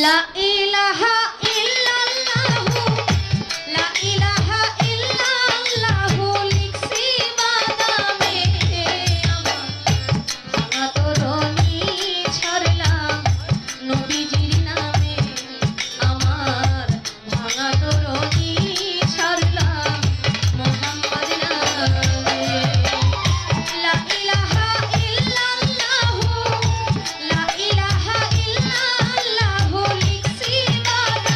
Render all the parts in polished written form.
লা ইলাহা ইল্লাল্লাহু লা ইলাহা ইল্লাল্লাহু লিখছি বাদামে আমার ভাঙা তরণী ছাড়লাম নবীজির নামে আমার ভাঙা তরণী ছাড়লাম মুহাম্মদ নামে লা ইলাহা ইল্লাল্লাহু লা ইলাহা ইল্লাল্লাহু লিখছি বাদামে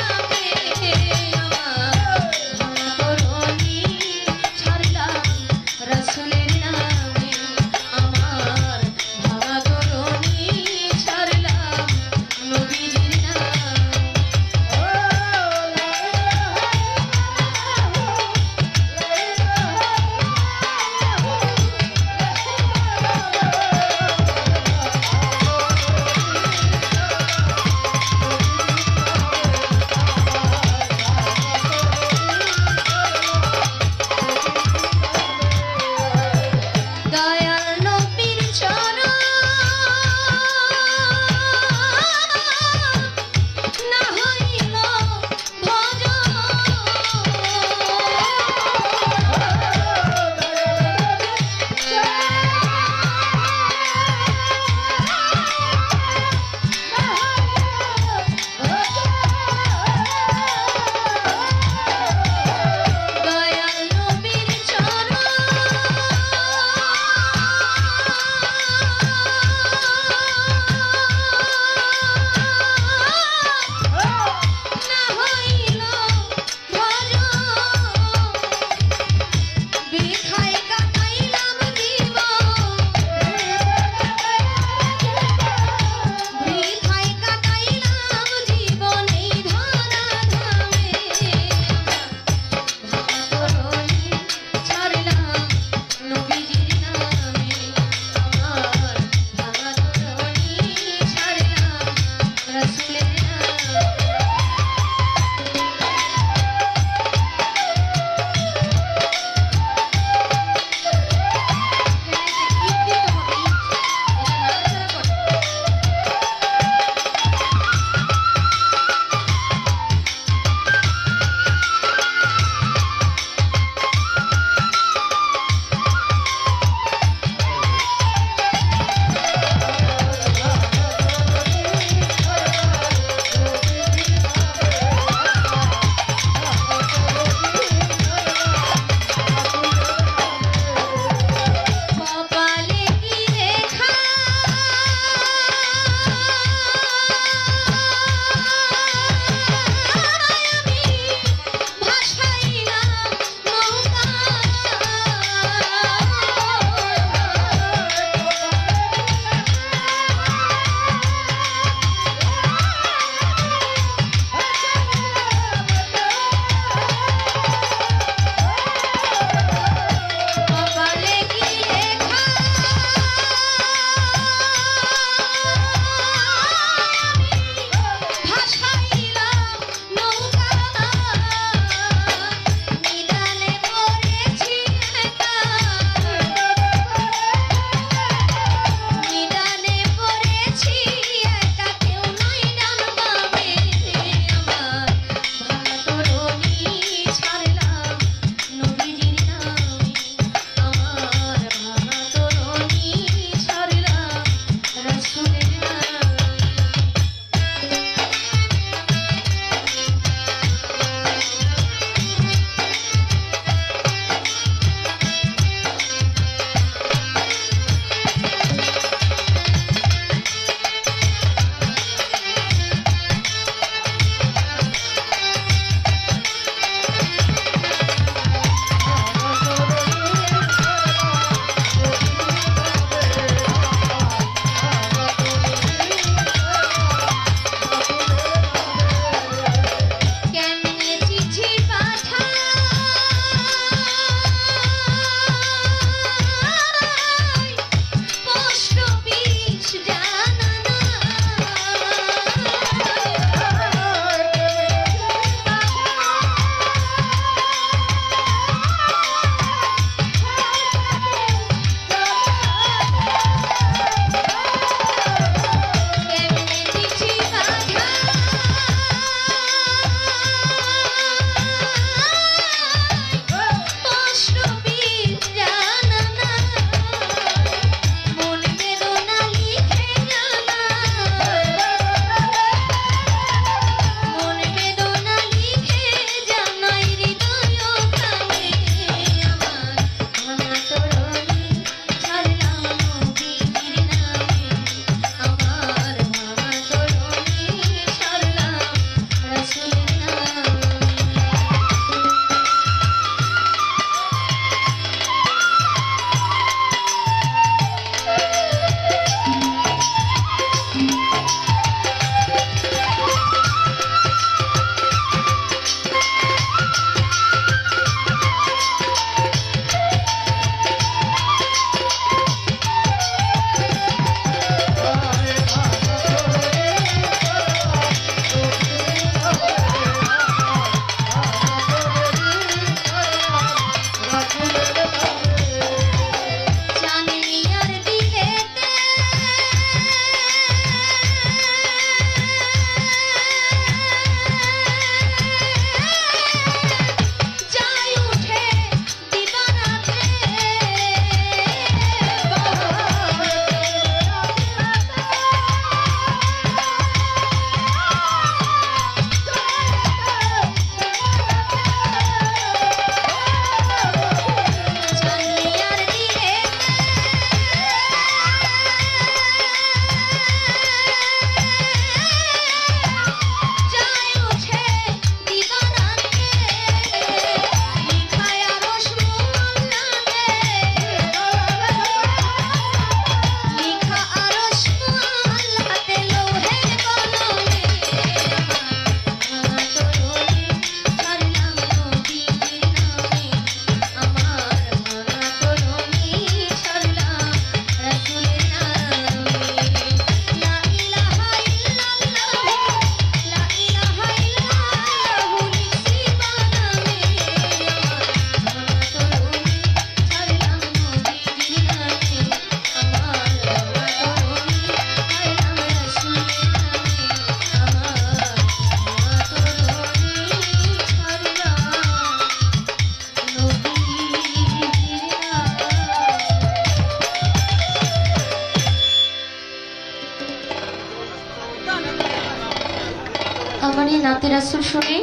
আমার এই নাতে রাসূল শুনে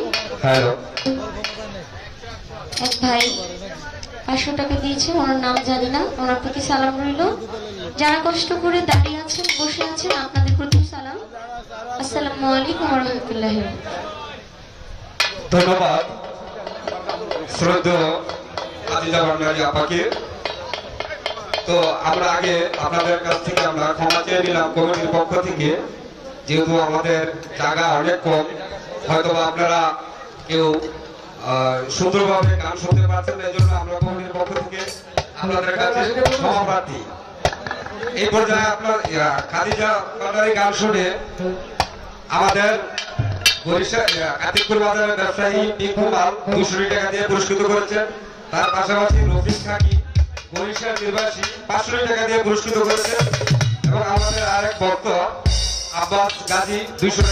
হ্যালো এক ভাই 500 টাকা দিয়েছে, ওনার নাম জানি না, ওনার প্রতি সালাম রইল। যারা কষ্ট করে দাঁড়িয়ে আছেন, বসে আছেন, আপনাদের প্রতি সালাম। আসসালামু আলাইকুম ওয়া রাহমাতুল্লাহি। ধন্যবাদ শ্রদ্ধেয় আজিজা ভান্ডারী আপাকে। তো আমরা আগে আপনাদের কাছ থেকে আমরা ক্ষমা চেয়ে নিলাম কমিটির পক্ষ থেকে, যেহেতু আমাদের জায়গা অনেক কম, হয়তো আপনারা কেউ সুন্দরভাবে গান শুনতে পারছেন না, এই জন্য আমরা কমিটির পক্ষ থেকে আপনাদের কাছে ক্ষমা প্রার্থী। এই পর্যায়ে আপনার খাদিজা ভান্ডারী গান শুনে আমাদের কাতিপুর বাজারের ব্যবসায়ী টিপু মাল 200 টাকা দিয়ে পুরস্কৃত করেছেন। তার পাশাপাশি রফিক খাকি বরিশাল নিবাসী 500 টাকা দিয়ে পুরস্কৃত করেছেন এবং আমাদের আরেক ভক্ত আব্বাস গাজী 200